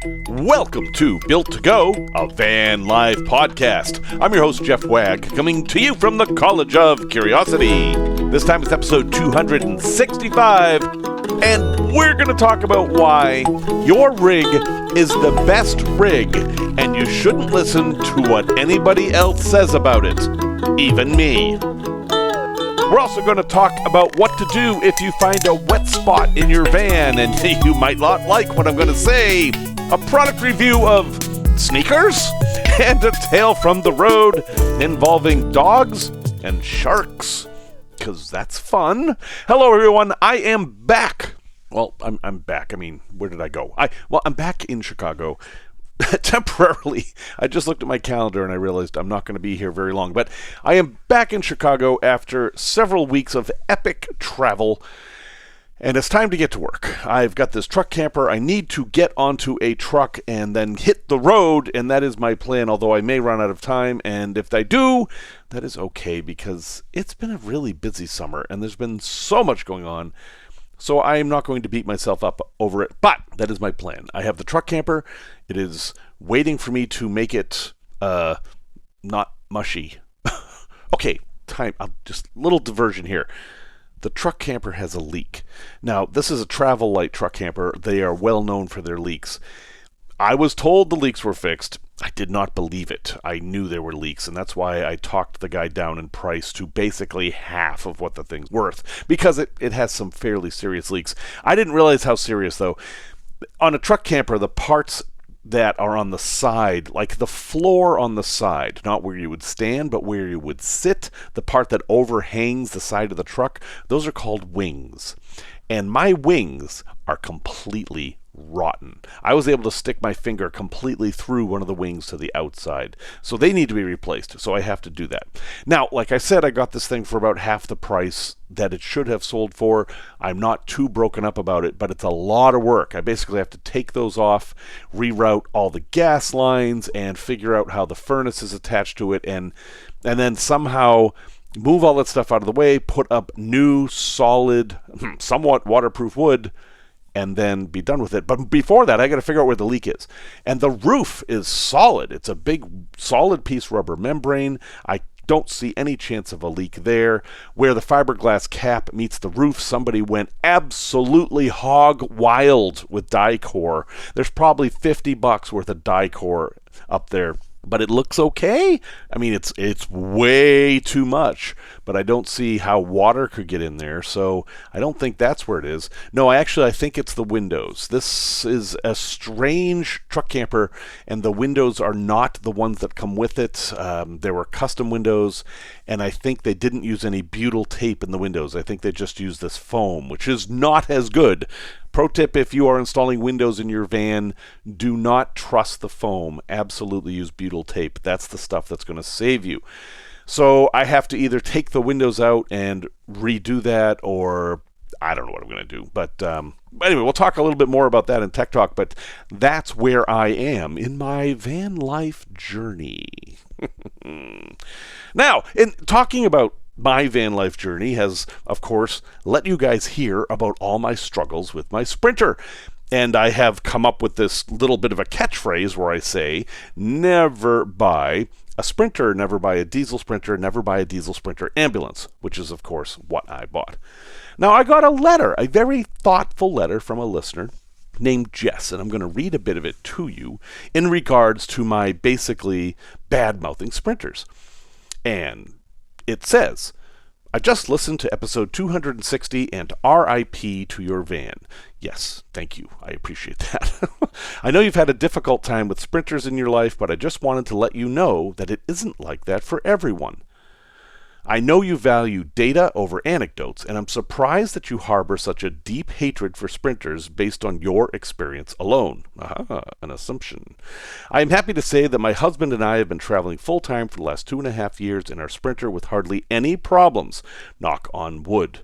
Welcome to Built to Go, a van life podcast. I'm your host, Jeff Wagg, coming to you from the College of Curiosity. This time it's episode 265, and we're going to talk about why your rig is the best rig, and you shouldn't listen to what anybody else says about it, even me. We're also going to talk about what to do if you find a wet spot in your van, and you might not like what I'm going to say. A product review of sneakers, and a tale from the road involving dogs and sharks, because that's fun. Hello, everyone. I am back. Well, I'm back. I mean, where did I go? I'm back in Chicago. Temporarily. I just looked at my calendar and I realized I'm not going to be here very long. But I am back in Chicago after several weeks of epic travel. And it's time to get to work. I've got this truck camper. I need to get onto a truck and then hit the road. And that is my plan, although I may run out of time. And if I do, that is okay because it's been a really busy summer and there's been so much going on. So I am not going to beat myself up over it, but that is my plan. I have the truck camper. It is waiting for me to make it not mushy. Okay, just little diversion here. The truck camper has a leak. Now, this is a travel light truck camper. They are well known for their leaks. I was told the leaks were fixed. I did not believe it. I knew there were leaks, and that's why I talked the guy down in price to basically half of what the thing's worth, because it has some fairly serious leaks. I didn't realize how serious, though. On a truck camper, the parts that are on the side, like the floor on the side, not where you would stand, but where you would sit, the part that overhangs the side of the truck, those are called wings. And my wings are completely rotten. I was able to stick my finger completely through one of the wings to the outside. So they need to be replaced. So I have to do that. Now, like I said, I got this thing for about half the price that it should have sold for. I'm not too broken up about it, but it's a lot of work. I basically have to take those off, reroute all the gas lines, and figure out how the furnace is attached to it, and then somehow move all that stuff out of the way, put up new, solid, somewhat waterproof wood, and then be done with it. But before that, I got to figure out where the leak is. And the roof is solid. It's a big, solid piece rubber membrane. I don't see any chance of a leak there. Where the fiberglass cap meets the roof, somebody went absolutely hog wild with Dicor. There's probably $50 worth of Dicor up there. But it looks okay. I mean, it's way too much, but I don't see how water could get in there, so I don't think that's where it is. No, I think it's the windows. This is a strange truck camper, and the windows are not the ones that come with it. There were custom windows, and I think they didn't use any butyl tape in the windows. I think they just used this foam, which is not as good. Pro tip, if you are installing windows in your van, do not trust the foam. Absolutely use butyl tape. That's the stuff that's going to save you. So I have to either take the windows out and redo that, or I don't know what I'm going to do. But anyway, we'll talk a little bit more about that in Tech Talk, but that's where I am in my van life journey. Now, in talking about my van life journey has, of course, let you guys hear about all my struggles with my Sprinter. And I have come up with this little bit of a catchphrase where I say, never buy a Sprinter, never buy a diesel Sprinter, never buy a diesel Sprinter ambulance, which is, of course, what I bought. Now, I got a letter, a very thoughtful letter from a listener named Jess, and I'm going to read a bit of it to you in regards to my basically bad-mouthing Sprinters. And it says, I just listened to episode 260 and RIP to your van. Yes, thank you. I appreciate that. I know you've had a difficult time with Sprinters in your life, but I just wanted to let you know that it isn't like that for everyone. I know you value data over anecdotes, and I'm surprised that you harbor such a deep hatred for Sprinters based on your experience alone. An assumption. I am happy to say that my husband and I have been traveling full-time for the last 2.5 years in our Sprinter with hardly any problems. Knock on wood.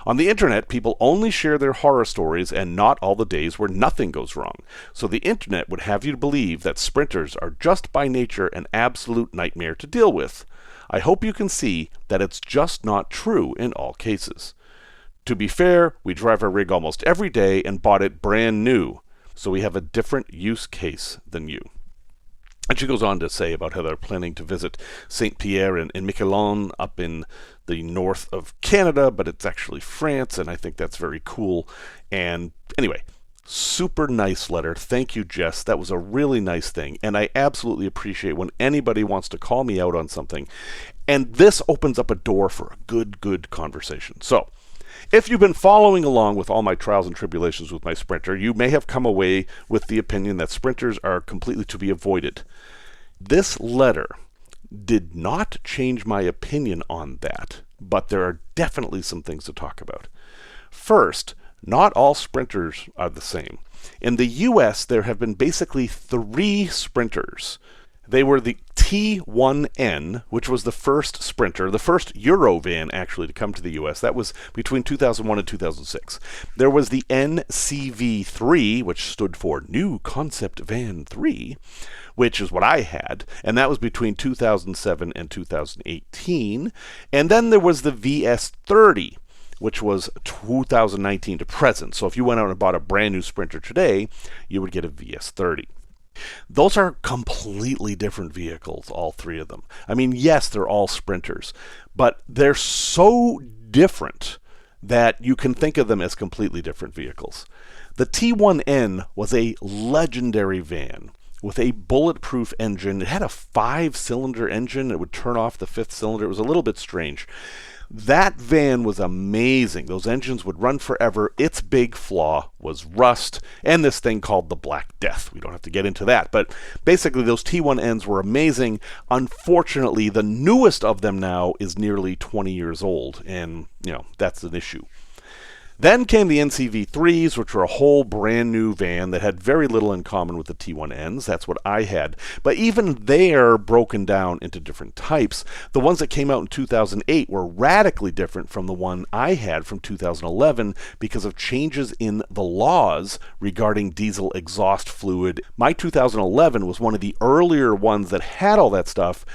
On the internet, people only share their horror stories and not all the days where nothing goes wrong. So the internet would have you believe that Sprinters are just by nature an absolute nightmare to deal with. I hope you can see that it's just not true in all cases. To be fair, we drive our rig almost every day and bought it brand new. So we have a different use case than you. And she goes on to say about how they're planning to visit St. Pierre and Miquelon up in the north of Canada, but it's actually France, and I think that's very cool. And anyway, super nice letter. Thank you, Jess. That was a really nice thing, and I absolutely appreciate when anybody wants to call me out on something. And this opens up a door for a good conversation. So, if you've been following along with all my trials and tribulations with my Sprinter, you may have come away with the opinion that Sprinters are completely to be avoided. This letter did not change my opinion on that, but there are definitely some things to talk about. First, not all Sprinters are the same. In the US, there have been basically 3 Sprinters. They were the T1N, which was the first Sprinter, the first Euro van actually to come to the US. That was between 2001 and 2006. There was the NCV3, which stood for New Concept Van 3, which is what I had, and that was between 2007 and 2018. And then there was the VS30, which was 2019 to present. So if you went out and bought a brand new Sprinter today, you would get a VS30. Those are completely different vehicles, all 3 of them. I mean, yes, they're all Sprinters, but they're so different that you can think of them as completely different vehicles. The T1N was a legendary van with a bulletproof engine. It had a 5-cylinder engine. It would turn off the 5th cylinder. It was a little bit strange. That van was amazing. Those engines would run forever. Its big flaw was rust and this thing called the Black Death. We don't have to get into that, but basically those T1Ns were amazing. Unfortunately, the newest of them now is nearly 20 years old, and that's an issue. Then came the NCV3s, which were a whole brand new van that had very little in common with the T1Ns. That's what I had. But even they're broken down into different types. The ones that came out in 2008 were radically different from the one I had from 2011 because of changes in the laws regarding diesel exhaust fluid. My 2011 was one of the earlier ones that had all that stuff.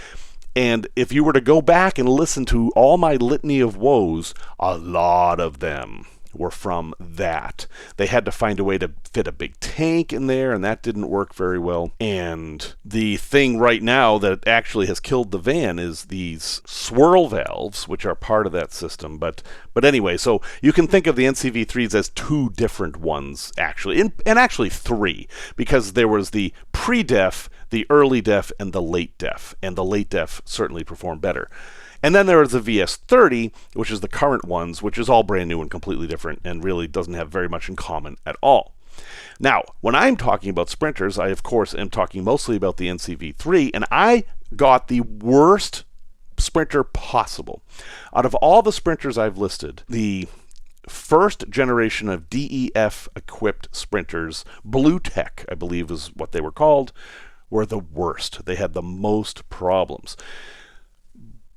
And if you were to go back and listen to all my litany of woes, a lot of them were from that. They had to find a way to fit a big tank in there, and that didn't work very well. And the thing right now that actually has killed the van is these swirl valves, which are part of that system. But anyway, so you can think of the NCV3s as 2 different ones, actually, and actually 3, because there was the pre-def, the early def, and the late def, and the late def certainly performed better. And then there is the VS30, which is the current ones, which is all brand new and completely different and really doesn't have very much in common at all. Now, when I'm talking about Sprinters, I of course am talking mostly about the NCV3, and I got the worst Sprinter possible. Out of all the Sprinters I've listed, the first generation of DEF equipped Sprinters, Blue Tech, I believe is what they were called, were the worst. They had the most problems.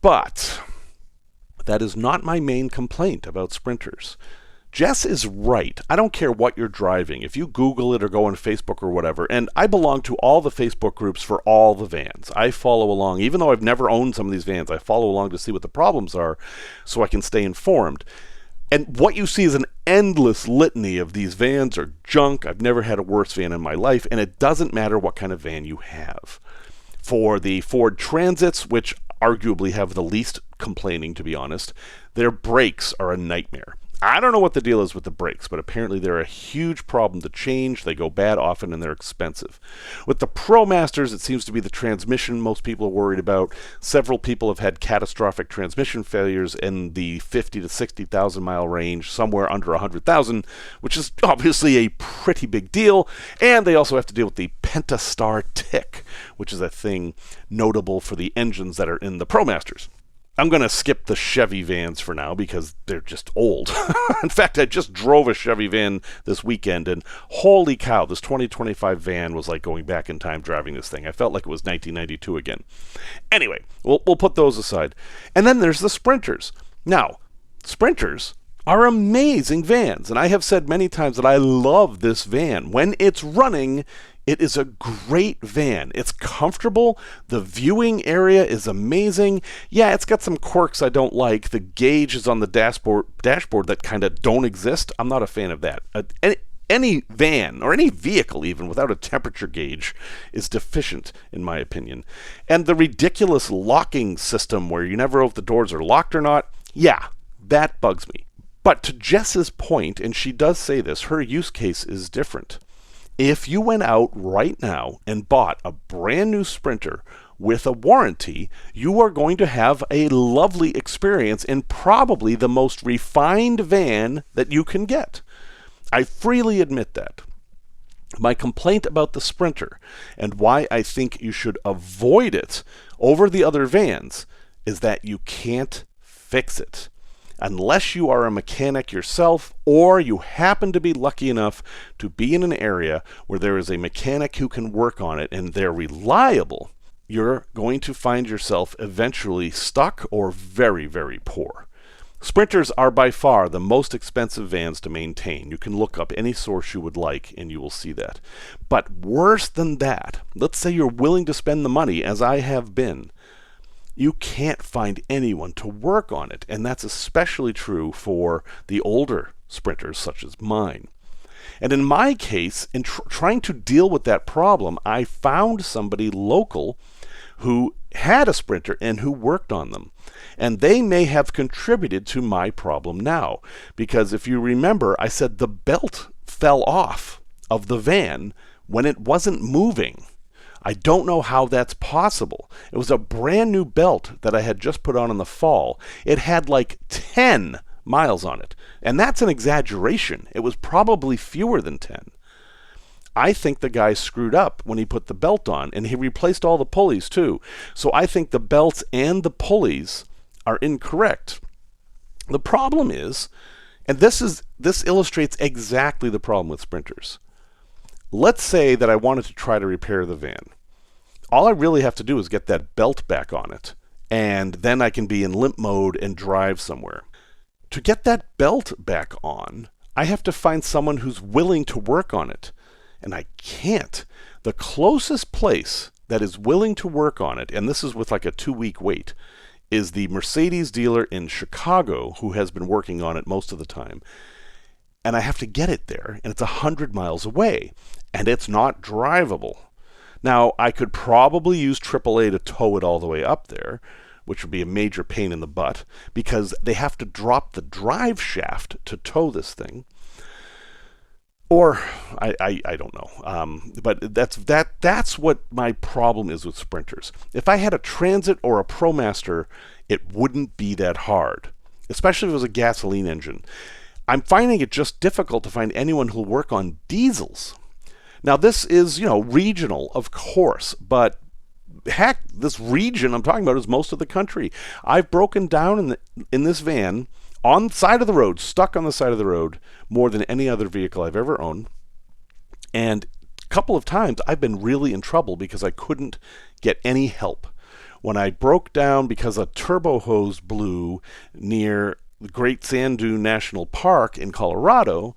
But that is not my main complaint about Sprinters. Jess is right. I don't care what you're driving. If you Google it or go on Facebook or whatever, and I belong to all the Facebook groups for all the vans. I follow along, even though I've never owned some of these vans, I follow along to see what the problems are so I can stay informed. And what you see is an endless litany of these vans are junk. I've never had a worse van in my life, and it doesn't matter what kind of van you have. For the Ford Transits, which arguably have the least complaining, to be honest, their brakes are a nightmare. I don't know what the deal is with the brakes, but apparently they're a huge problem to change. They go bad often and they're expensive. With the ProMasters, it seems to be the transmission most people are worried about. Several people have had catastrophic transmission failures in the 50 to 60,000 mile range, somewhere under 100,000, which is obviously a pretty big deal. And they also have to deal with the Pentastar tick, which is a thing notable for the engines that are in the ProMasters. I'm going to skip the Chevy vans for now because they're just old. In fact, I just drove a Chevy van this weekend, and holy cow, this 2025 van was like going back in time driving this thing. I felt like it was 1992 again. Anyway, we'll put those aside. And then there's the Sprinters. Now, Sprinters are amazing vans, and I have said many times that I love this van. When it's running, it is a great van. It's comfortable. The viewing area is amazing. Yeah, it's got some quirks I don't like. The gauge is on the dashboard that kind of don't exist. I'm not a fan of that. any van or any vehicle even without a temperature gauge is deficient, in my opinion. And the ridiculous locking system where you never know if the doors are locked or not, yeah, that bugs me. But to Jess's point, and she does say this, her use case is different. If you went out right now and bought a brand new Sprinter with a warranty, you are going to have a lovely experience in probably the most refined van that you can get. I freely admit that. My complaint about the Sprinter and why I think you should avoid it over the other vans is that you can't fix it. Unless you are a mechanic yourself or you happen to be lucky enough to be in an area where there is a mechanic who can work on it and they're reliable, you're going to find yourself eventually stuck or very, very poor. Sprinters are by far the most expensive vans to maintain. You can look up any source you would like and you will see that. But worse than that, let's say you're willing to spend the money, as I have been, you can't find anyone to work on it. And that's especially true for the older Sprinters such as mine. And in my case, in trying to deal with that problem, I found somebody local who had a Sprinter and who worked on them. And they may have contributed to my problem now. Because if you remember, I said the belt fell off of the van when it wasn't moving. I don't know how that's possible. It was a brand new belt that I had just put on in the fall. It had like 10 miles on it. And that's an exaggeration. It was probably fewer than 10. I think the guy screwed up when he put the belt on, and he replaced all the pulleys too. So I think the belts and the pulleys are incorrect. The problem is, and this illustrates exactly the problem with Sprinters. Let's say that I wanted to try to repair the van. All I really have to do is get that belt back on it, and then I can be in limp mode and drive somewhere. To get that belt back on, I have to find someone who's willing to work on it. And I can't. The closest place that is willing to work on it, and this is with like a 2-week wait, is the Mercedes dealer in Chicago who has been working on it most of the time. And I have to get it there, and it's 100 miles away, and it's not drivable. Now, I could probably use AAA to tow it all the way up there, which would be a major pain in the butt, because they have to drop the drive shaft to tow this thing. Or, I don't know. But that's what my problem is with Sprinters. If I had a Transit or a ProMaster, it wouldn't be that hard, especially if it was a gasoline engine. I'm finding it just difficult to find anyone who'll work on diesels. Now, this is, regional, of course, but heck, this region I'm talking about is most of the country. I've broken down in this van on the side of the road, stuck on the side of the road, more than any other vehicle I've ever owned. And a couple of times I've been really in trouble because I couldn't get any help. When I broke down because a turbo hose blew near the Great Sand Dune National Park in Colorado,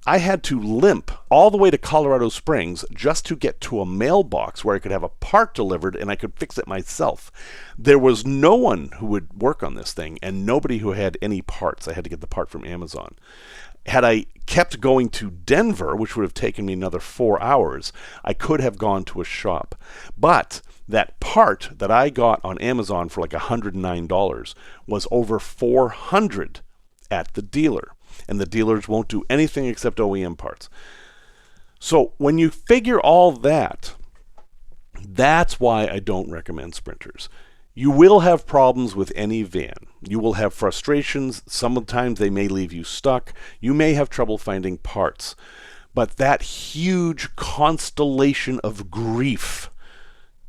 I had to limp all the way to Colorado Springs just to get to a mailbox where I could have a part delivered and I could fix it myself. There was no one who would work on this thing and nobody who had any parts. I had to get the part from Amazon. Had I kept going to Denver, which would have taken me another 4 hours, I could have gone to a shop. But that part that I got on Amazon for like $109 was over $400 at the dealer. And the dealers won't do anything except OEM parts. So when you figure all that, that's why I don't recommend Sprinters. You will have problems with any van. You will have frustrations. Sometimes they may leave you stuck. You may have trouble finding parts. But that huge constellation of grief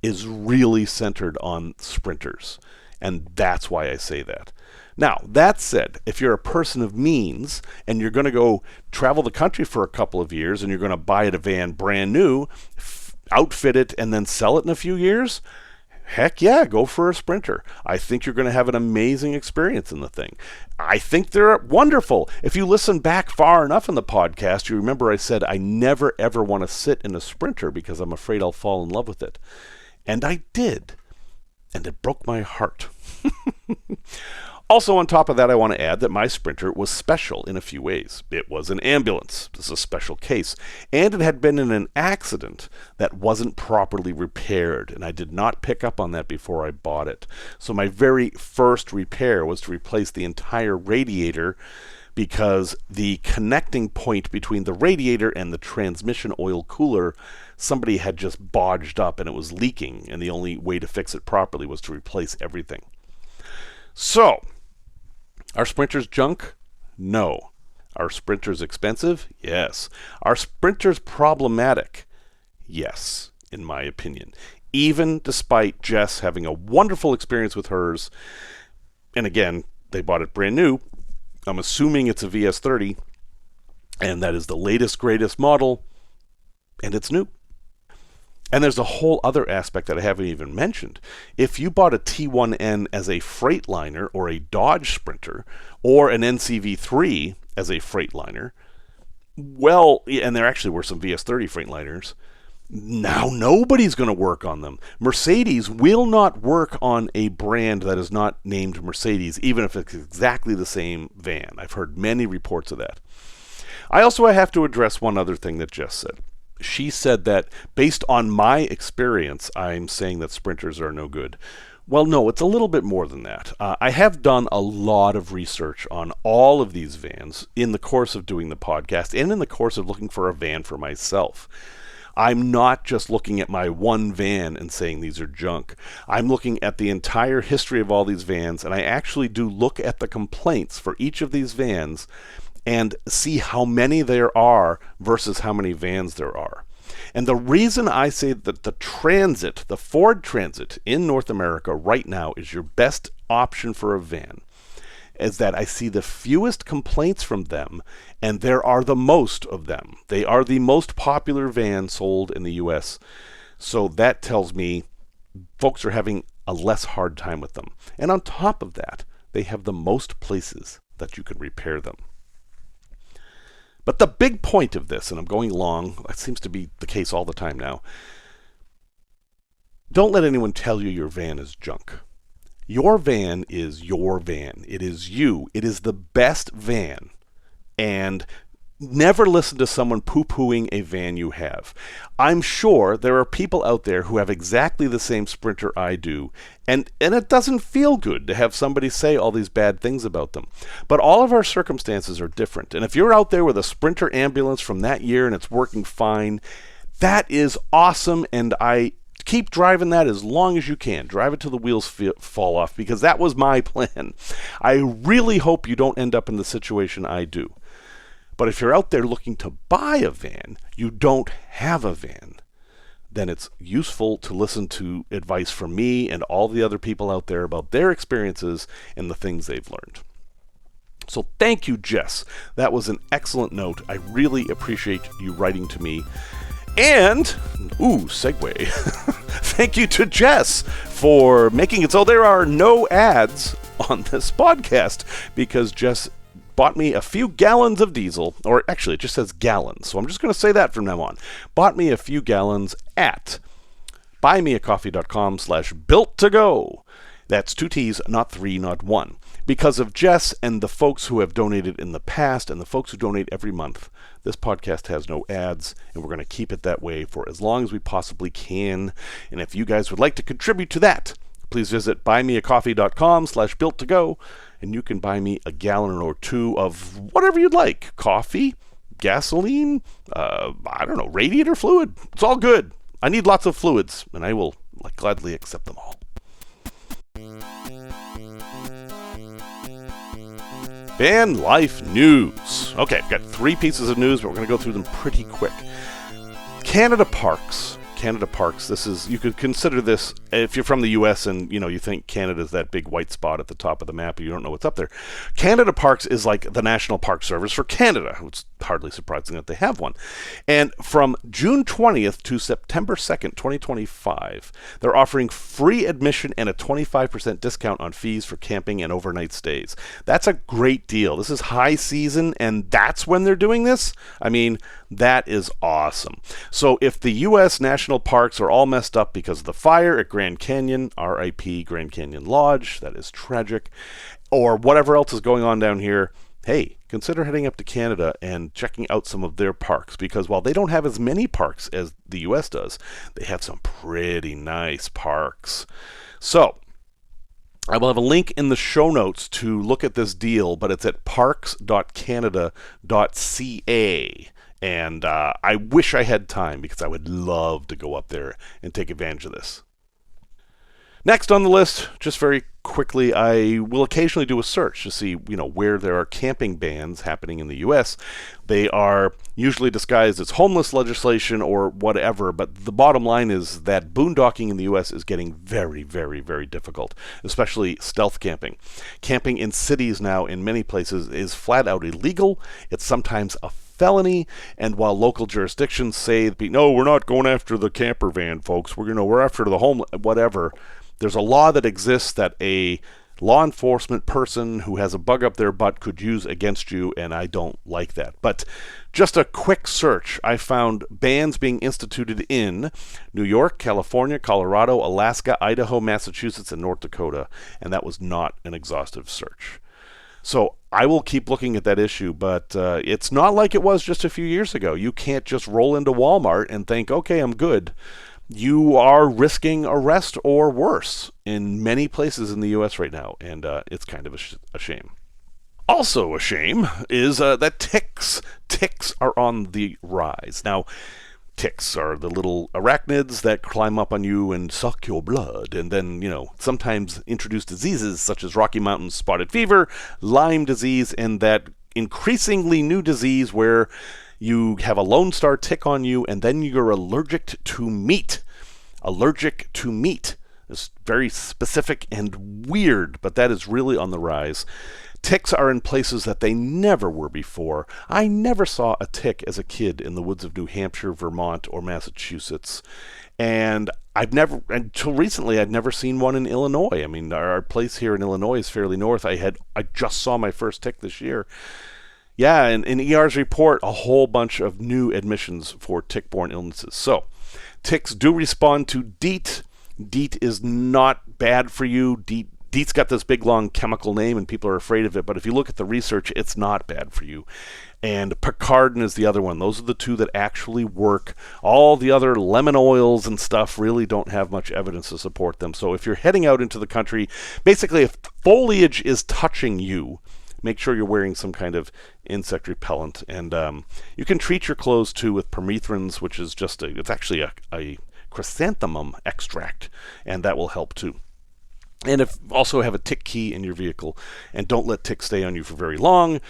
is really centered on Sprinters. And that's why I say that. Now, that said, if you're a person of means and you're going to go travel the country for a couple of years and you're going to buy a van brand new, outfit it, and then sell it in a few years, heck yeah, go for a Sprinter. I think you're going to have an amazing experience in the thing. I think they're wonderful. If you listen back far enough in the podcast, you remember I said I never ever want to sit in a Sprinter because I'm afraid I'll fall in love with it. And I did. And it broke my heart. Also, on top of that, I want to add that my Sprinter was special in a few ways. It was an ambulance. This is a special case. And it had been in an accident that wasn't properly repaired, and I did not pick up on that before I bought it. So my very first repair was to replace the entire radiator, because the connecting point between the radiator and the transmission oil cooler, somebody had just bodged up and it was leaking, and the only way to fix it properly was to replace everything. So, are Sprinters junk? No. Are Sprinters expensive? Yes. Are Sprinters problematic? Yes, in my opinion. Even despite Jess having a wonderful experience with hers, and again, they bought it brand new. I'm assuming it's a VS30, and that is the latest, greatest model, and it's new. And there's a whole other aspect that I haven't even mentioned. If you bought a T1N as a Freightliner or a Dodge Sprinter, or an NCV3 as a Freightliner, well, and there actually were some VS30 Freightliners, now nobody's going to work on them. Mercedes will not work on a brand that is not named Mercedes, even if it's exactly the same van. I've heard many reports of that. I also have to address one other thing that Jess said. She said that based on my experience, I'm saying that Sprinters are no good. Well, no, it's a little bit more than that. I have done a lot of research on all of these vans in the course of doing the podcast and in the course of looking for a van for myself. I'm not just looking at my one van and saying these are junk. I'm looking at the entire history of all these vans, and I actually do look at the complaints for each of these vans and see how many there are versus how many vans there are. And the reason I say that the Ford Transit in North America right now is your best option for a van is that I see the fewest complaints from them, and there are the most of them. They are the most popular van sold in the US. So that tells me folks are having a less hard time with them. And on top of that, they have the most places that you can repair them. But the big point of this, and I'm going long, that seems to be the case all the time now, don't let anyone tell you your van is junk. Your van is your van. It is you. It is the best van. And never listen to someone poo-pooing a van you have. I'm sure there are people out there who have exactly the same Sprinter I do, and it doesn't feel good to have somebody say all these bad things about them. But all of our circumstances are different. And if you're out there with a Sprinter ambulance from that year and it's working fine, that is awesome, and I keep driving that as long as you can. Drive it till the wheels fall off, because that was my plan. I really hope you don't end up in the situation I do. But if you're out there looking to buy a van, you don't have a van, then it's useful to listen to advice from me and all the other people out there about their experiences and the things they've learned. So thank you, Jess. That was an excellent note. I really appreciate you writing to me. And, segue. Thank you to Jess for making it so there are no ads on this podcast, because Jess bought me a few gallons of diesel, or actually it just says gallons, so I'm just going to say that from now on. Bought me a few gallons at buymeacoffee.com/built-to-go. That's 2 T's, not 3, not 1. Because of Jess and the folks who have donated in the past and the folks who donate every month, this podcast has no ads, and we're going to keep it that way for as long as we possibly can. And if you guys would like to contribute to that, please visit buymeacoffee.com/built-to-go, and you can buy me a gallon or two of whatever you'd like. Coffee, gasoline, radiator fluid. It's all good. I need lots of fluids, and I will gladly accept them all. Van life news. Okay, I've got 3 pieces of news, but we're going to go through them pretty quick. Canada Parks. This is, you could consider this, if you're from the US and you think Canada's that big white spot at the top of the map and you don't know what's up there. Canada Parks is like the National Park Service for Canada. It's hardly surprising that they have one. And from June 20th to September 2nd, 2025, they're offering free admission and a 25% discount on fees for camping and overnight stays. That's a great deal. This is high season, and that's when they're doing this? I mean, that is awesome. So if the U.S. national parks are all messed up because of the fire at Grand Canyon, RIP Grand Canyon Lodge, that is tragic, or whatever else is going on down here, hey, consider heading up to Canada and checking out some of their parks, because while they don't have as many parks as the US does, they have some pretty nice parks. So, I will have a link in the show notes to look at this deal, but it's at parks.canada.ca. And I wish I had time, because I would love to go up there and take advantage of this. Next on the list, just very quickly, I will occasionally do a search to see, where there are camping bans happening in the U.S. They are usually disguised as homeless legislation or whatever, but the bottom line is that boondocking in the U.S. is getting very, very, very difficult, especially stealth camping. Camping in cities now, in many places, is flat out illegal. It's sometimes a felony, and while local jurisdictions say, no, we're not going after the camper van, folks, we're after the home, whatever. There's a law that exists that a law enforcement person who has a bug up their butt could use against you, and I don't like that. But just a quick search, I found bans being instituted in New York, California, Colorado, Alaska, Idaho, Massachusetts, and North Dakota, and that was not an exhaustive search. So I will keep looking at that issue, but it's not like it was just a few years ago. You can't just roll into Walmart and think, okay, I'm good. You are risking arrest or worse in many places in the U.S. right now, and it's kind of a shame. Also a shame is that ticks are on the rise. Now, ticks are the little arachnids that climb up on you and suck your blood, and then, sometimes introduce diseases such as Rocky Mountain spotted fever, Lyme disease, and that increasingly new disease where you have a Lone Star tick on you, and then you're allergic to meat. Allergic to meat. It's very specific and weird, but that is really on the rise. Ticks are in places that they never were before. I never saw a tick as a kid in the woods of New Hampshire, Vermont, or Massachusetts. And until recently, I'd never seen one in Illinois. I mean, our place here in Illinois is fairly north. I just saw my first tick this year. Yeah, and in ER's report, a whole bunch of new admissions for tick-borne illnesses. So, ticks do respond to DEET. DEET is not bad for you. DEET's got this big, long chemical name, and people are afraid of it. But if you look at the research, it's not bad for you. And Picardin is the other one. Those are the two that actually work. All the other lemon oils and stuff really don't have much evidence to support them. So if you're heading out into the country, basically if foliage is touching you, make sure you're wearing some kind of insect repellent. And you can treat your clothes, too, with permethrins, which is it's actually a chrysanthemum extract, and that will help, too. And also have a tick key in your vehicle, and don't let ticks stay on you for very long.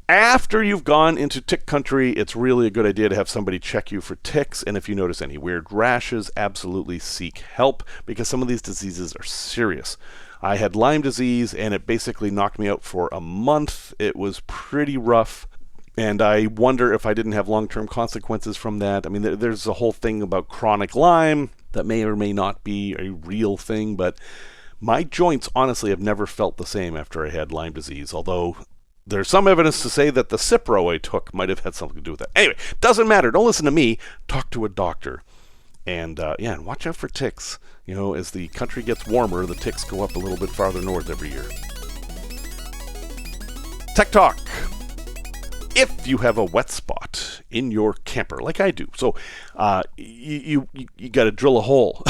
After you've gone into tick country, it's really a good idea to have somebody check you for ticks, and if you notice any weird rashes, absolutely seek help, because some of these diseases are serious. I had Lyme disease, and it basically knocked me out for a month. It was pretty rough, and I wonder if I didn't have long-term consequences from that. I mean, there's a whole thing about chronic Lyme that may or may not be a real thing, but my joints, honestly, have never felt the same after I had Lyme disease, although there's some evidence to say that the Cipro I took might have had something to do with that. Anyway, doesn't matter. Don't listen to me. Talk to a doctor. And and watch out for ticks. As the country gets warmer, the ticks go up a little bit farther north every year. Tech Talk. If you have a wet spot in your camper, like I do, so you got to drill a hole.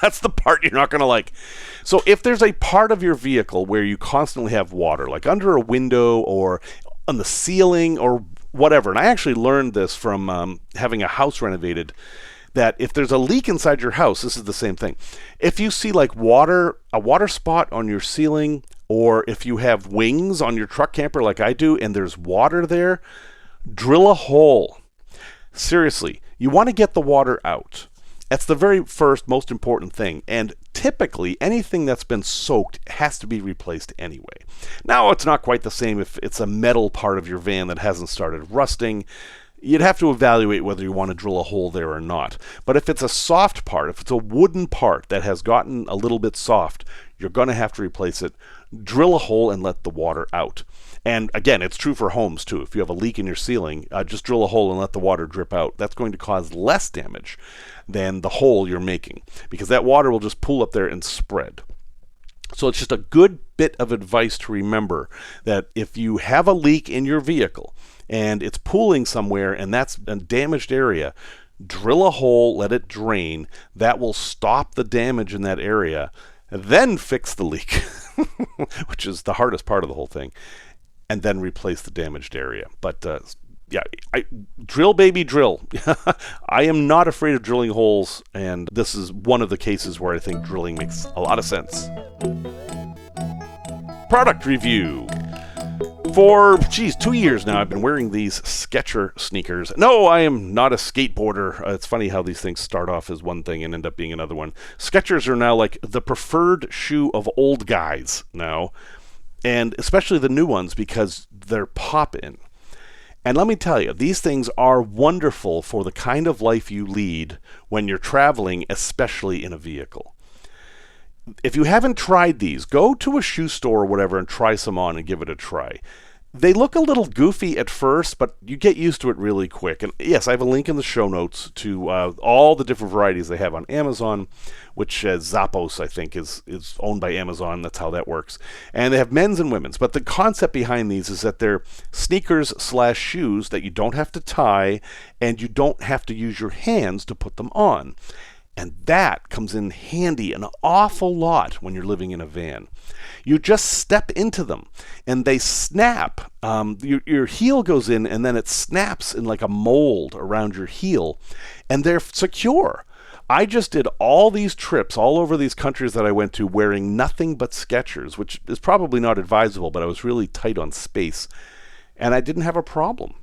That's the part you're not going to like. So if there's a part of your vehicle where you constantly have water, like under a window or on the ceiling or whatever, and I actually learned this from having a house renovated, that if there's a leak inside your house, this is the same thing. If you see like a water spot on your ceiling, or if you have wings on your truck camper like I do and there's water there, drill a hole. Seriously, you want to get the water out. That's the very first most important thing. And typically, anything that's been soaked has to be replaced anyway. Now, it's not quite the same if it's a metal part of your van that hasn't started rusting. You'd have to evaluate whether you want to drill a hole there or not. But if it's a soft part, if it's a wooden part that has gotten a little bit soft, you're going to have to replace it. Drill a hole and let the water out. And again, it's true for homes too. If you have a leak in your ceiling, just drill a hole and let the water drip out. That's going to cause less damage than the hole you're making, because that water will just pool up there and spread. So it's just a good bit of advice to remember, that if you have a leak in your vehicle and it's pooling somewhere and that's a damaged area, drill a hole, let it drain. That will stop the damage in that area. Then fix the leak, which is the hardest part of the whole thing, and then replace the damaged area. But drill, baby, drill. I am not afraid of drilling holes, and this is one of the cases where I think drilling makes a lot of sense. Product review. For, 2 years now, I've been wearing these Skecher sneakers. No, I am not a skateboarder. It's funny how these things start off as one thing and end up being another one. Skechers are now like the preferred shoe of old guys now, and especially the new ones because they're pop-in. And let me tell you, these things are wonderful for the kind of life you lead when you're traveling, especially in a vehicle. If you haven't tried these, go to a shoe store or whatever and try some on and give it a try. They look a little goofy at first, but you get used to it really quick. And yes, I have a link in the show notes to all the different varieties they have on Amazon, which Zappos, I think, is owned by Amazon. That's how that works. And they have men's and women's. But the concept behind these is that they're sneakers/shoes that you don't have to tie and you don't have to use your hands to put them on. And that comes in handy an awful lot when you're living in a van. You just step into them and they snap. Your heel goes in and then it snaps in like a mold around your heel, and they're secure. I just did all these trips all over these countries that I went to wearing nothing but Skechers, which is probably not advisable, but I was really tight on space, and I didn't have a problem.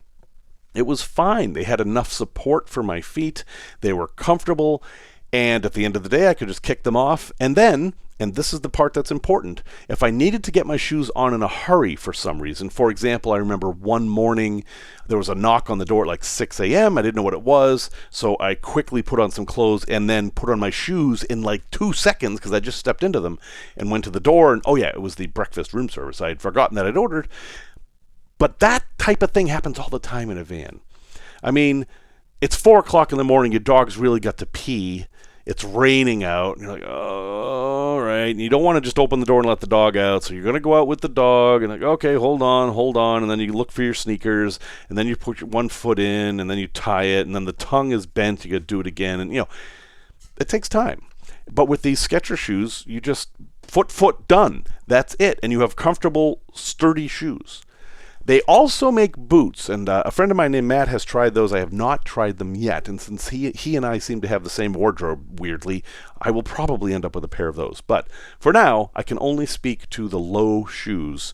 It was fine. They had enough support for my feet. They were comfortable. And at the end of the day, I could just kick them off. And then, and this is the part that's important, if I needed to get my shoes on in a hurry for some reason, for example, I remember one morning there was a knock on the door at like 6 a.m. I didn't know what it was, so I quickly put on some clothes and then put on my shoes in like 2 seconds because I just stepped into them and went to the door. And oh yeah, it was the breakfast room service. I had forgotten that I'd ordered. But that type of thing happens all the time in a van. I mean, it's 4 o'clock in the morning, your dog's really got to pee. It's raining out, and you're like, oh, all right. And you don't want to just open the door and let the dog out, so you're going to go out with the dog, and like, okay, hold on, and then you look for your sneakers, and then you put your one foot in, and then you tie it, and then the tongue is bent, you got to do it again, and it takes time. But with these Skecher shoes, you just foot, done. That's it, and you have comfortable, sturdy shoes. They also make boots, and a friend of mine named Matt has tried those. I have not tried them yet, and since he and I seem to have the same wardrobe, weirdly, I will probably end up with a pair of those. But for now, I can only speak to the low shoes,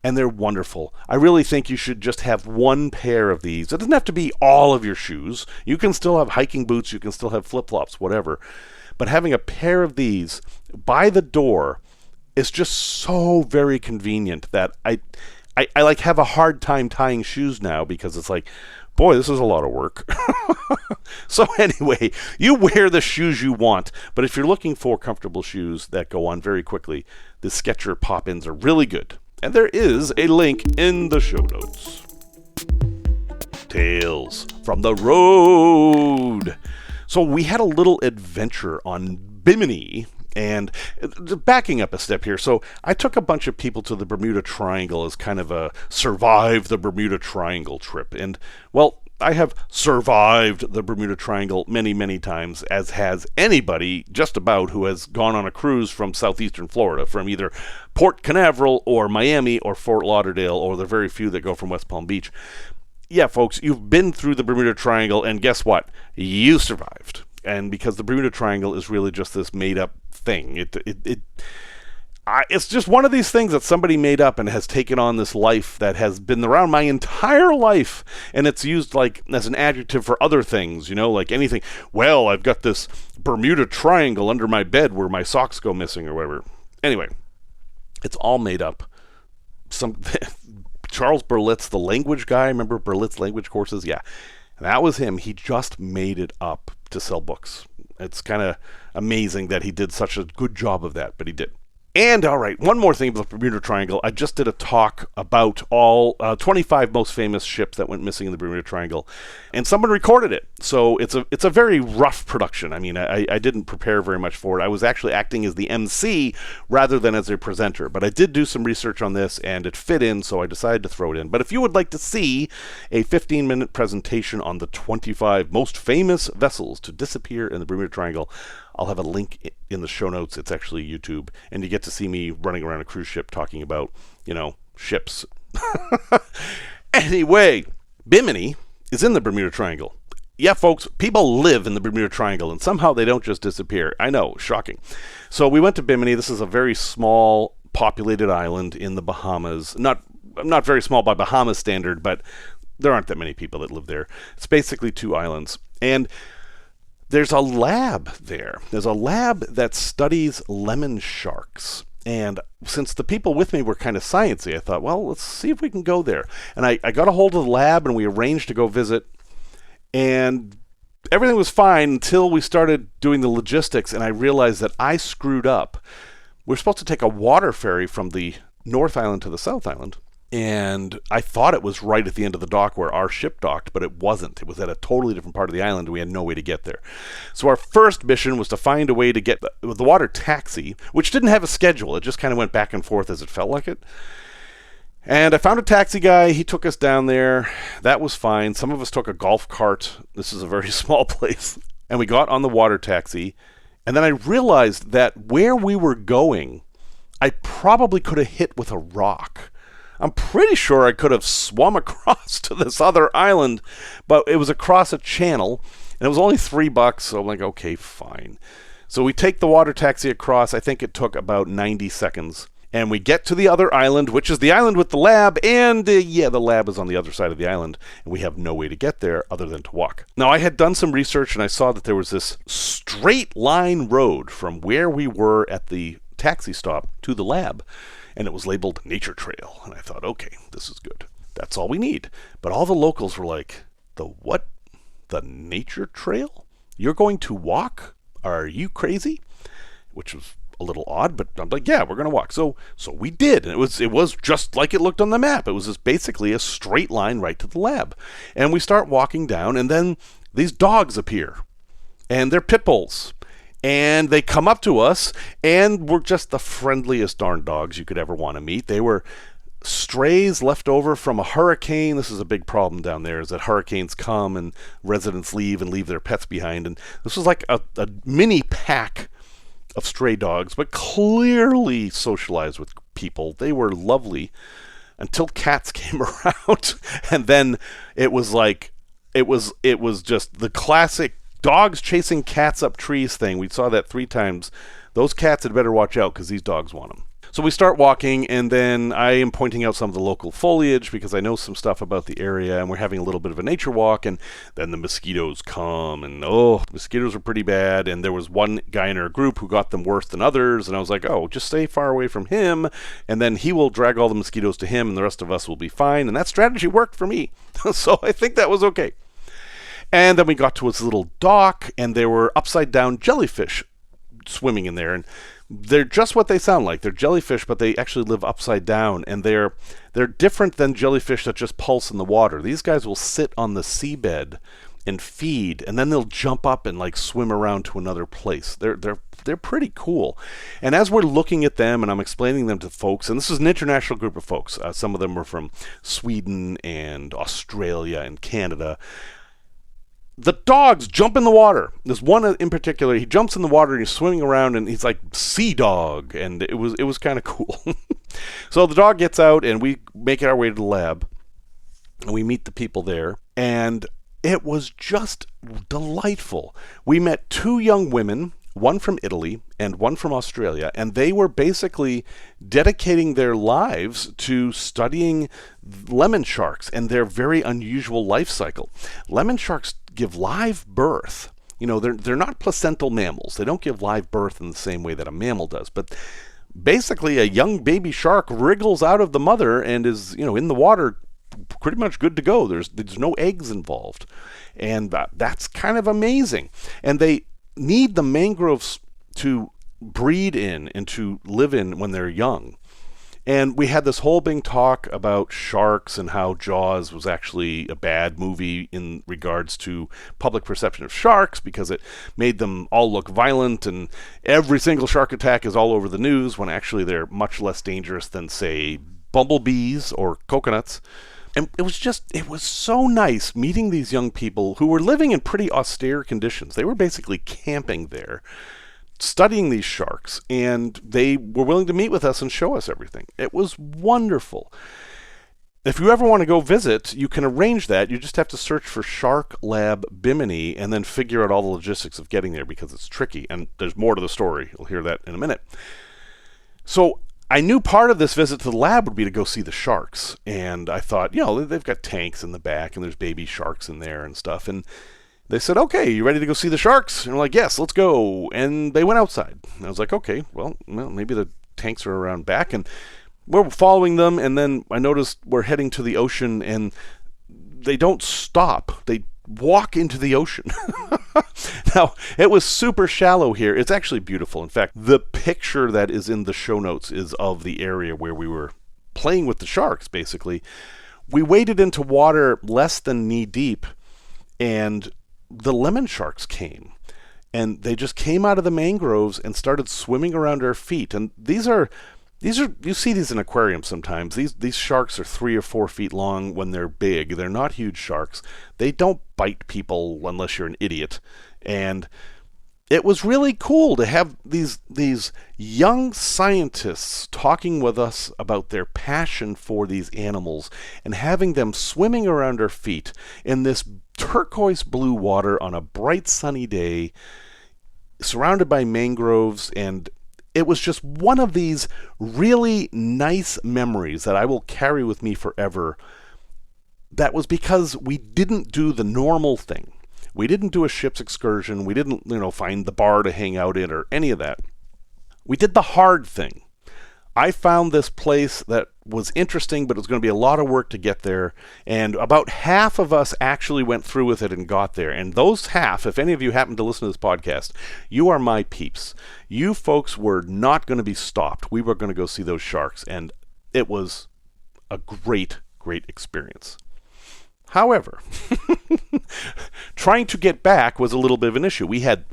and they're wonderful. I really think you should just have one pair of these. It doesn't have to be all of your shoes. You can still have hiking boots, you can still have flip-flops, whatever. But having a pair of these by the door is just so very convenient that I like have a hard time tying shoes now because it's like, boy, this is a lot of work. So anyway, you wear the shoes you want, but if you're looking for comfortable shoes that go on very quickly, the Skecher pop-ins are really good. And there is a link in the show notes. Tales from the road. So we had a little adventure on Bimini. And backing up a step here, so I took a bunch of people to the Bermuda Triangle as kind of a survive the Bermuda Triangle trip. And, well, I have survived the Bermuda Triangle many, many times, as has anybody just about who has gone on a cruise from southeastern Florida, from either Port Canaveral or Miami or Fort Lauderdale, or the very few that go from West Palm Beach. Yeah, folks, you've been through the Bermuda Triangle, and guess what? You survived. And because the Bermuda Triangle is really just this made-up thing. It's just one of these things that somebody made up and has taken on this life that has been around my entire life, and it's used like as an adjective for other things, like anything. Well, I've got this Bermuda Triangle under my bed where my socks go missing or whatever. Anyway, it's all made up. Charles Berlitz, the language guy, remember Berlitz language courses? Yeah, that was him. He just made it up. to sell books. It's kind of amazing that he did such a good job of that, but he did. And all right, one more thing about the Bermuda Triangle. I just did a talk about all 25 most famous ships that went missing in the Bermuda Triangle, and someone recorded it. So it's a very rough production. I mean, I didn't prepare very much for it. I was actually acting as the MC rather than as a presenter, but I did do some research on this, and it fit in, so I decided to throw it in. But if you would like to see a 15-minute presentation on the 25 most famous vessels to disappear in the Bermuda Triangle, I'll have a link in the show notes. It's actually YouTube, and you get to see me running around a cruise ship talking about, ships. Anyway, Bimini is in the Bermuda Triangle. Yeah, folks, people live in the Bermuda Triangle, and somehow they don't just disappear. I know, shocking. So we went to Bimini. This is a very small populated island in the Bahamas. Not very small by Bahamas standard, but there aren't that many people that live there. It's basically 2 islands. And there's a lab there. There's a lab that studies lemon sharks. And since the people with me were kind of sciencey, I thought, well, let's see if we can go there. And I got a hold of the lab, and we arranged to go visit. And everything was fine until we started doing the logistics, and I realized that I screwed up. We're supposed to take a water ferry from the North Island to the South Island. And I thought it was right at the end of the dock where our ship docked, but it wasn't. It was at a totally different part of the island, and we had no way to get there. So our first mission was to find a way to get the water taxi, which didn't have a schedule. It just kind of went back and forth as it felt like it. And I found a taxi guy. He took us down there. That was fine. Some of us took a golf cart. This is a very small place. And we got on the water taxi. And then I realized that where we were going, I probably could have hit with a rock. I'm pretty sure I could have swum across to this other island, but it was across a channel, and it was only $3, so I'm like, okay, fine. So we take the water taxi across. I think it took about 90 seconds. And we get to the other island, which is the island with the lab, and the lab is on the other side of the island, and we have no way to get there other than to walk. Now, I had done some research, and I saw that there was this straight line road from where we were at the taxi stop to the lab, and it was labeled Nature Trail. And I thought, okay, this is good. That's all we need. But all the locals were like, the what? The Nature Trail? You're going to walk? Are you crazy? Which was a little odd, but I'm like, yeah, we're going to walk. So we did. And it was just like it looked on the map. It was just basically a straight line right to the lab. And we start walking down, and then these dogs appear. And they're pit bulls. And they come up to us, and we're just the friendliest darn dogs you could ever want to meet. They were strays left over from a hurricane. This is a big problem down there, is that hurricanes come and residents leave and leave their pets behind. And this was like a mini pack of stray dogs, but clearly socialized with people. They were lovely until cats came around. And then it was like, it was just the classic dogs chasing cats up trees thing. We saw that 3 times. Those cats had better watch out because these dogs want them. So we start walking, and then I am pointing out some of the local foliage because I know some stuff about the area, and we're having a little bit of a nature walk, and then the mosquitoes come, and mosquitoes are pretty bad, and there was one guy in our group who got them worse than others, and I was like, just stay far away from him, and then he will drag all the mosquitoes to him, and the rest of us will be fine, and that strategy worked for me. So I think that was okay. And then we got to this little dock, and there were upside-down jellyfish swimming in there, and they're just what they sound like. They're jellyfish, but they actually live upside down, and they're different than jellyfish that just pulse in the water. These guys will sit on the seabed and feed, and then they'll jump up and like swim around to another place. They're pretty cool. And as we're looking at them, and I'm explaining them to folks, and this is an international group of folks. Some of them were from Sweden and Australia and Canada. The dogs jump in the water. There's one in particular. He jumps in the water and he's swimming around, and he's like sea dog, and it was kind of cool. So the dog gets out, and we make our way to the lab, and we meet the people there, and it was just delightful. We met 2 young women, one from Italy and one from Australia, and they were basically dedicating their lives to studying lemon sharks and their very unusual life cycle. Lemon sharks give live birth. They're not placental mammals. They don't give live birth in the same way that a mammal does, but basically a young baby shark wriggles out of the mother and is, in the water pretty much good to go. There's no eggs involved, and that's kind of amazing. And they need the mangroves to breed in and to live in when they're young. And we had this whole big talk about sharks and how Jaws was actually a bad movie in regards to public perception of sharks because it made them all look violent and every single shark attack is all over the news when actually they're much less dangerous than, say, bumblebees or coconuts. And it was so nice meeting these young people who were living in pretty austere conditions. They were basically camping there, studying these sharks, and they were willing to meet with us and show us everything. It was wonderful. If you ever want to go visit, you can arrange that. You just have to search for Shark Lab Bimini and then figure out all the logistics of getting there because it's tricky, and there's more to the story. You'll hear that in a minute. So I knew part of this visit to the lab would be to go see the sharks, and I thought, they've got tanks in the back, and there's baby sharks in there and stuff, and they said, okay, you ready to go see the sharks? And we're like, yes, let's go. And they went outside. And I was like, okay, well, maybe the tanks are around back. And we're following them. And then I noticed we're heading to the ocean and they don't stop. They walk into the ocean. Now, it was super shallow here. It's actually beautiful. In fact, the picture that is in the show notes is of the area where we were playing with the sharks, basically. We waded into water less than knee deep, and the lemon sharks came, and they just came out of the mangroves and started swimming around our feet. And these are you see these in aquariums sometimes. These sharks are 3 or 4 feet long when they're big. They're not huge sharks. They don't bite people unless you're an idiot. And it was really cool to have these young scientists talking with us about their passion for these animals and having them swimming around our feet in this turquoise blue water on a bright sunny day, surrounded by mangroves. And it was just one of these really nice memories that I will carry with me forever. That was because we didn't do the normal thing. We didn't do a ship's excursion. We didn't, find the bar to hang out in or any of that. We did the hard thing. I found this place that was interesting, but it was going to be a lot of work to get there. And about half of us actually went through with it and got there. And those half, if any of you happen to listen to this podcast, you are my peeps. You folks were not going to be stopped. We were going to go see those sharks. And it was a great, great experience. However, trying to get back was a little bit of an issue.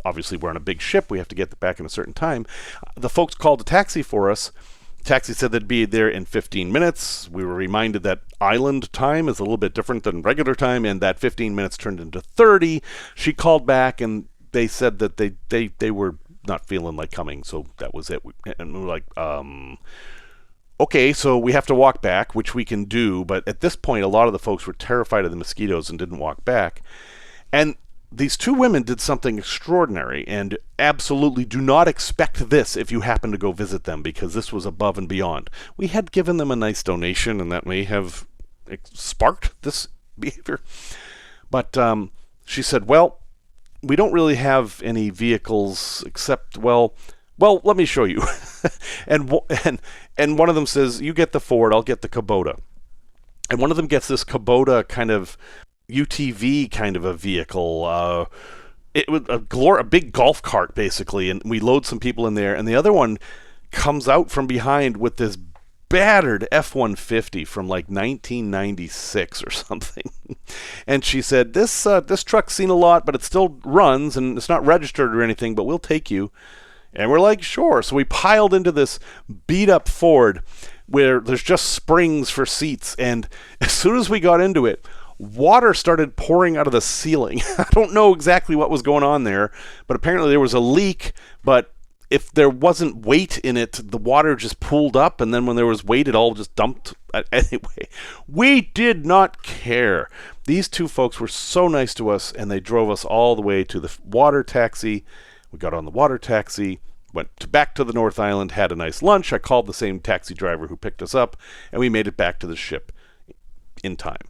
Obviously, we're on a big ship. We have to get back in a certain time. The folks called a taxi for us. Taxi said they'd be there in 15 minutes. We were reminded that island time is a little bit different than regular time, and that 15 minutes turned into 30. She called back, and they said that they were not feeling like coming, so that was it. And we were like, okay, so we have to walk back, which we can do, but at this point, a lot of the folks were terrified of the mosquitoes and didn't walk back. And these 2 women did something extraordinary, and absolutely do not expect this if you happen to go visit them, because this was above and beyond. We had given them a nice donation, and that may have sparked this behavior. But she said, well, we don't really have any vehicles except, well, let me show you. and one of them says, you get the Ford, I'll get the Kubota. And one of them gets this Kubota kind of UTV kind of a vehicle. It was a big golf cart, basically, and we load some people in there. And the other one comes out from behind with this battered F-150 from like 1996 or something. And she said, this truck's seen a lot, but it still runs, and it's not registered or anything, but we'll take you. And we're like, sure. So we piled into this beat-up Ford where there's just springs for seats. And as soon as we got into it, water started pouring out of the ceiling. I don't know exactly what was going on there, but apparently there was a leak. But if there wasn't weight in it, the water just pooled up. And then when there was weight, it all just dumped. Anyway, we did not care. These 2 folks were so nice to us, and they drove us all the way to the water taxi. We got on the water taxi, went back to the North Island, had a nice lunch. I called the same taxi driver who picked us up, and we made it back to the ship in time.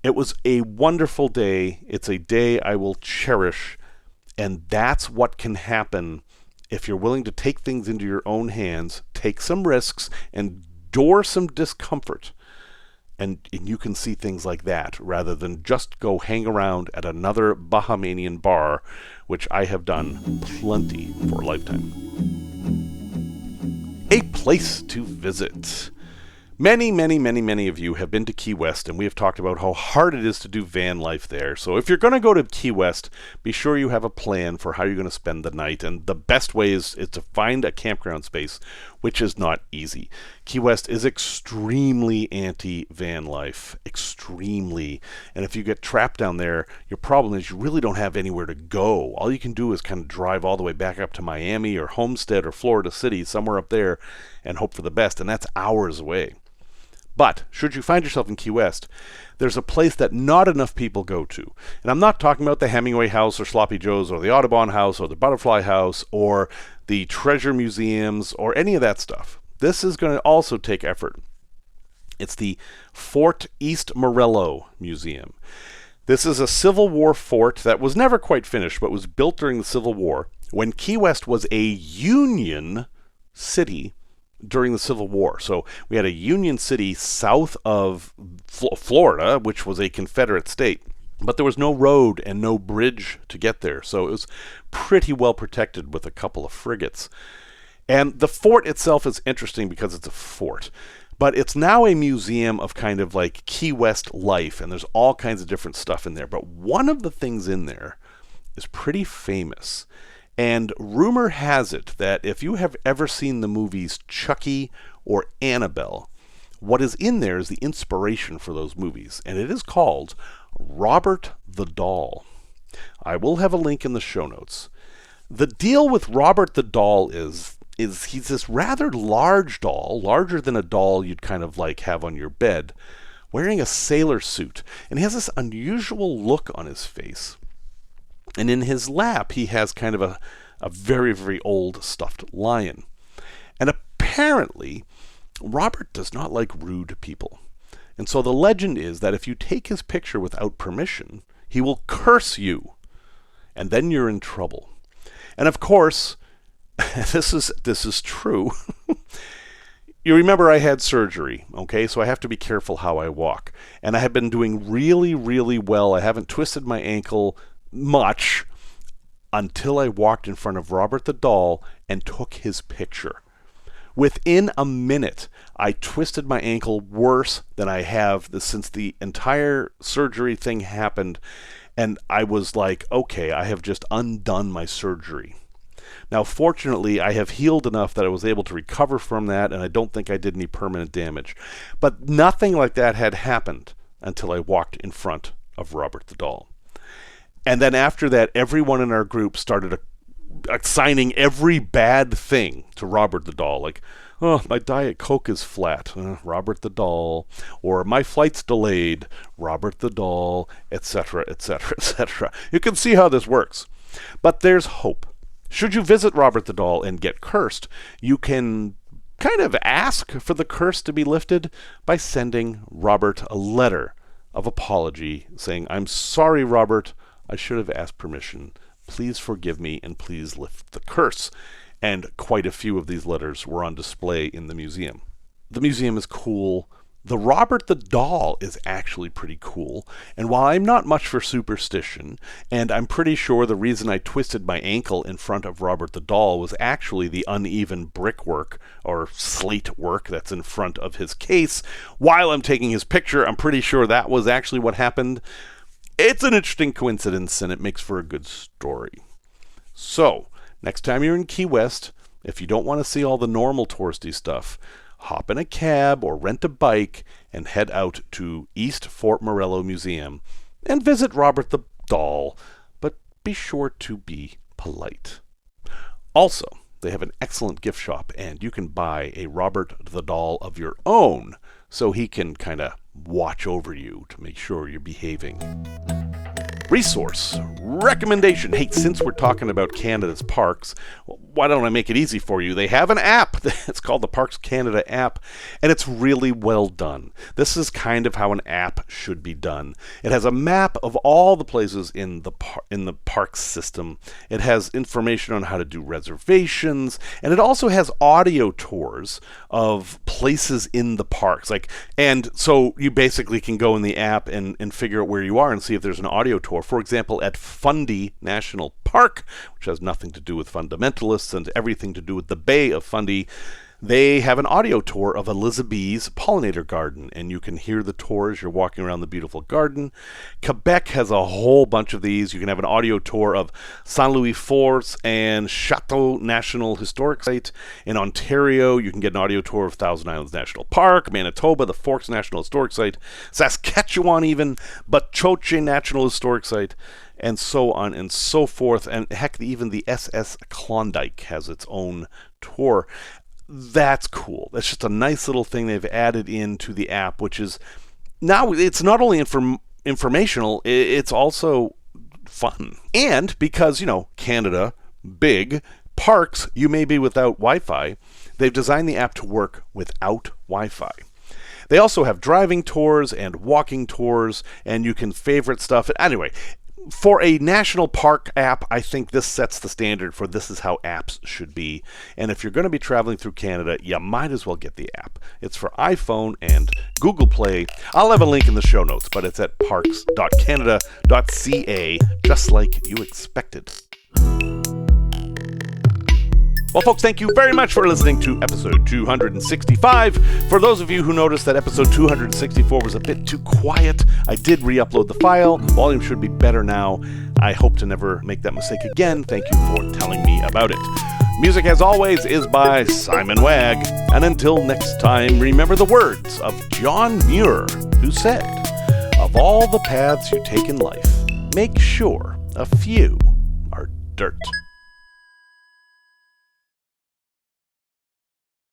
It was a wonderful day. It's a day I will cherish, and that's what can happen if you're willing to take things into your own hands, take some risks, endure some discomfort. And you can see things like that rather than just go hang around at another Bahamian bar, which I have done plenty for a lifetime. place to visit. Many of you have been to Key West, and we have talked about how hard it is to do van life there. So if you're going to go to Key West, be sure you have a plan for how you're going to spend the night. And the best way is to find a campground space, which is not easy. Key West is extremely anti-van life. Extremely. And if you get trapped down there, your problem is you really don't have anywhere to go. All you can do is kind of drive all the way back up to Miami or Homestead or Florida City, somewhere up there, and hope for the best. And that's hours away. But should you find yourself in Key West, there's a place that not enough people go to. And I'm not talking about the Hemingway House or Sloppy Joe's or the Audubon House or the Butterfly House or the treasure museums or any of that stuff. This is going to also take effort. It's the Fort East Morello Museum. This is a Civil War fort that was never quite finished, but was built during the Civil War when Key West was a Union city during the Civil War. So we had a Union city south of Florida, which was a Confederate state, but there was no road and no bridge to get there. So it was pretty well protected with a couple of frigates. And the fort itself is interesting because it's a fort, but it's now a museum of kind of like Key West life, and there's all kinds of different stuff in there. But one of the things in there is pretty famous. And rumor has it that if you have ever seen the movies Chucky or Annabelle, what is in there is the inspiration for those movies. And it is called Robert the Doll. I will have a link in the show notes. The deal with Robert the Doll is he's this rather large doll, larger than a doll you'd kind of like have on your bed, wearing a sailor suit. And he has this unusual look on his face. And in his lap, he has kind of a very old stuffed lion. And apparently, Robert does not like rude people. And so the legend is that if you take his picture without permission, he will curse you. And then you're in trouble. And of course, this is true. You remember I had surgery, okay? So I have to be careful how I walk. And I have been doing really well. I haven't twisted my ankle much until I walked in front of Robert the Doll and took his picture. Within a minute, I twisted my ankle worse than I have since the entire surgery thing happened, and I was like, okay, I have just undone my surgery. Now, fortunately, I have healed enough that I was able to recover from that, and I don't think I did any permanent damage. But nothing like that had happened until I walked in front of Robert the Doll. And then after that, everyone in our group started assigning every bad thing to Robert the Doll. Like, oh, my Diet Coke is flat, Robert the Doll. Or my flight's delayed, Robert the Doll, etc., etc., etc. You can see how this works. But there's hope. Should you visit Robert the Doll and get cursed, you can kind of ask for the curse to be lifted by sending Robert a letter of apology saying, I'm sorry, Robert, I should have asked permission. Please forgive me and please lift the curse. And quite a few of these letters were on display in the museum. The museum is cool. The Robert the Doll is actually pretty cool. And while I'm not much for superstition, and I'm pretty sure the reason I twisted my ankle in front of Robert the Doll was actually the uneven brickwork or slate work that's in front of his case, while I'm taking his picture, I'm pretty sure that was actually what happened. It's an interesting coincidence, and it makes for a good story. So, next time you're in Key West, if you don't want to see all the normal touristy stuff, hop in a cab or rent a bike and head out to East Fort Morello Museum and visit Robert the Doll, but be sure to be polite. Also, they have an excellent gift shop, and you can buy a Robert the Doll of your own so he can kind of watch over you to make sure you're behaving. Resource recommendation. Hey, since we're talking about Canada's parks, why don't I make it easy for you? They have an app. It's called the Parks Canada app, and it's really well done. This is kind of how an app should be done. It has a map of all the places in the park system. It has information on how to do reservations, and it also has audio tours of places in the parks. And so you basically can go in the app and figure out where you are and see if there's an audio tour. For example, at Fundy National Park, which has nothing to do with fundamentalists and everything to do with the Bay of Fundy, They have an audio tour of Elizabeth's pollinator garden, and you can hear the tour as you're walking around the beautiful garden. Quebec has a whole bunch of these. You can have an audio tour of Saint Louis Force and Chateau National Historic Site. In Ontario, you can get an audio tour of Thousand Islands National Park, Manitoba, the Forks National Historic Site, Saskatchewan even, Bachoche National Historic Site, and so on and so forth. And heck, even the SS Klondike has its own tour. That's cool. That's just a nice little thing they've added into the app, which is now it's not only informational, it's also fun. And because, Canada, big, parks, you may be without Wi-Fi, they've designed the app to work without Wi-Fi. They also have driving tours and walking tours, and you can favorite stuff. Anyway, for a national park app, I think this sets the standard for this is how apps should be. And if you're going to be traveling through Canada, you might as well get the app. It's for iPhone and Google Play. I'll have a link in the show notes, but it's at parks.canada.ca, just like you expected. Well, folks, thank you very much for listening to episode 265. For those of you who noticed that episode 264 was a bit too quiet, I did re-upload the file. Volume should be better now. I hope to never make that mistake again. Thank you for telling me about it. Music, as always, is by Simon Wagg. And until next time, remember the words of John Muir, who said, "Of all the paths you take in life, make sure a few are dirt."